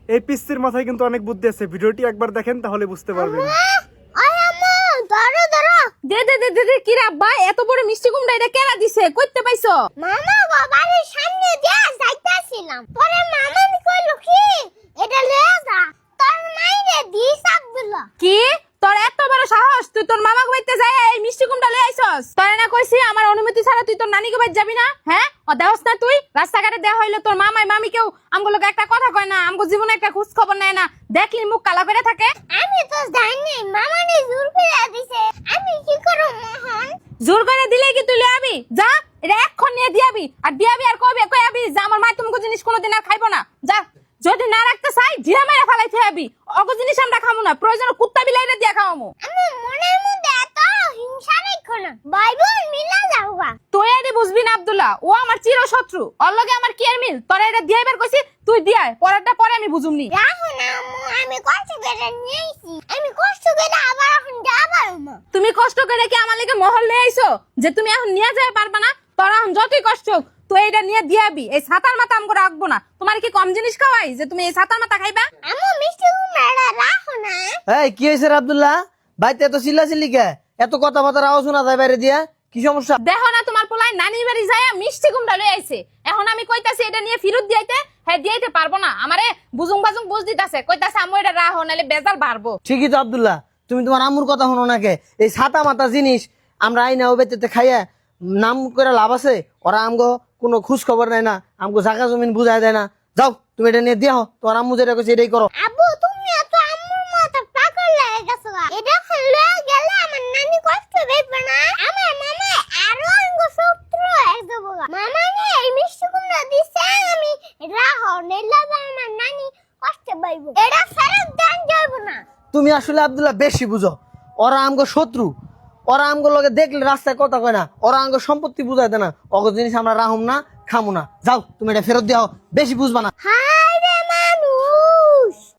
এই পিস্তির মাথায় কিন্তু অনেক বুদ্ধি আছে, ভিডিওটি একবার দেখেন তাহলে বুঝতে পারবেন। দে দে দে দে দে, কি রে আব্বা, এত বড় মিষ্টি কুমড়া এটা কেনা দিছে, কইতে পাইছো? মামা গো বাড়ির সামনে দিয়া যাইতাছিলাম, পরে মামা কইলো কি এটা লয়ে যা, তোর মাইরে দিস আব্দুল্লাহ। কি তোর এত বড় সাহস, তুই তোর মামাকে বাইতে যায় এই মিষ্টি কুমড়া লয়ে আইছস? তোরে না কইছি আমার অনুমতি ছাড়া তুই তোর নানিকে বাইতে যাবি না? হ্যাঁ, ও দেহস না তুই রাস্তাঘাটে দেয়া হইলো তোর মামাই মামি কেউ আমগুলোকে একটা কথা কয় না, আমগো জীবনে একটা খোঁজ খবর নেয় না, দেখলি মুখ কালা করে থাকে। আমি তো জানি মামা নি জোর করে দিছে, আমি কি করব মোহন? জোর করে দিলে কি তুই লয়ে আবি? যা এটা এক্ষণ নিয়ে দিয়াবি, আর দিয়াবি আর কই আবি যে আমার মা তোমাকে জিনিস কোনোদিন আর খাইবো না। যা, যদি না রাখতে চাই ঢিলা মেরে ফেলাইতে হবি, অগো জিনিস আমরা খামু না, প্রয়োজন কুত্তা বিলাইরে দিয়া খাওয়ামু। আমার মনের মধ্যে এত হিংসা রাখো না, বাইবেল মিলা যাওগা। তুই এটি বুঝবি না আব্দুল্লাহ, ও আমার চিরশত্রু, ওর লগে আমার কি আর মিল? তোরা এটা দিয়াইবার কইছি, তুই দিয়াই, পরেরটা পরে আমি বুঝুমনি। রাখো না আম্মু, আমি কষ্ট করে নিয়েছি, আমি কষ্ট করে আবার এখন যাবার মা। তুমি কষ্ট করে কি আমার লাগে মহল লয়ে আইছো যে তুমি এখন নিয়ে যাইতে পারবা না? তোরা এখন যতই কষ্ট হোক তুই এটা নিয়ে দিয়াবি, এই ছাতার মাথা আমগো রাখবো না। তোমার কি কম জিনিস খাওয়াই যে তুমি এই ছাতার মাথা খাইবা? আম্মু মিষ্টি কুমড়া রাখো না। এই কি হয়েছে রে আব্দুল্লাহ? বাইতে এত চিল্লাচিল্লি কে? এত কথা বার্তার আওয়াজ শোনা যায় বাইরে দিয়া, কি সমস্যা? দেখো না তোমার পোলাই নানি বাড়ি যায় মিষ্টি কুমড়া লয়ে আইছে, এখন আমি কইতাছি এটা নিয়ে ফিরত দিয়াইতে, হ্যাঁ দিয়াইতে পারবো না। আমারে বুজুং বাজুং বুঝ দিতাছে, কইতাছে আম্মু এটা রাখো নাহলে বেজাল বাড়বো। ঠিকই তো আব্দুল্লাহ, তুমি তোমার আম্মুর কথা শোনো না কে? এই ছাতা মাতা জিনিস আমরা আইনা ও বেতেতে খাইয়া নাম করে লাভ আছে? ওরা আমগো কোনো খোঁজ খবর নেয় না, আমগো জায়গা জমিন বুঝাই দেয় না। যাও তুমি এটা নিয়ে দিয়া হো, তোমার আম্মু যেটা কইছে এটাই করো। আব্বু তুমি এত আম্মুর মতো পাগল লাগে গেছো গা। এটা লয়ে গেলে আমার নানি কষ্ট পাইবে না, আমার মামা আরো অঙ্গ শত্রু হয়ে যাবো গা। মামা নে এই মিষ্টি কুমড়া দিছে, আমি রাখো নেলা আমার নানি কষ্ট পাইবো, এটা ফেরত দেন যাইবো না। তুমি আসলে আব্দুল্লাহ বেশি বুঝো, ওরা আমগো শত্রু, ওরা আমগো লগে দেখলে রাস্তায় কথা কয় না, ওরা আমগো সম্পত্তি বুঝাই দেয় না, অগো জিনিস আমরা রাহুম না খামু না। যাও তুমি এটা ফেরত দিও, বেশি বুঝবা না। হ্যাঁ